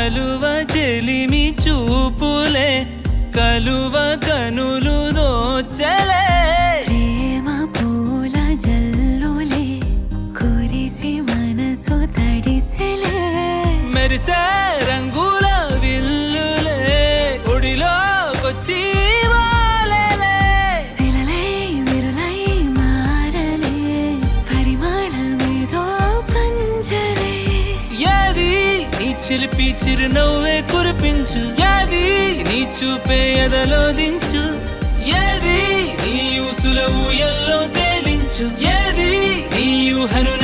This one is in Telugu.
కలువ చెలిమి చూపులే కలువ కనులు దోచలే ప్రేమ పూల జల్లులే కురిసి మనసు తడిసెలే మెరిసే రంగుల విల్లులే ఒడిలోకొచ్చి వాలెలే శిలలై విరులై మారలే పరిమాణమేదో పంజలే ఏది నీ చిలిపి చిరునవ్వే కురిపించు ఏది నీ చూపే ఎదలో దించు ఏది నీ ఊసుల ఊయల్లో తేలించు ఏది నీ ఊహను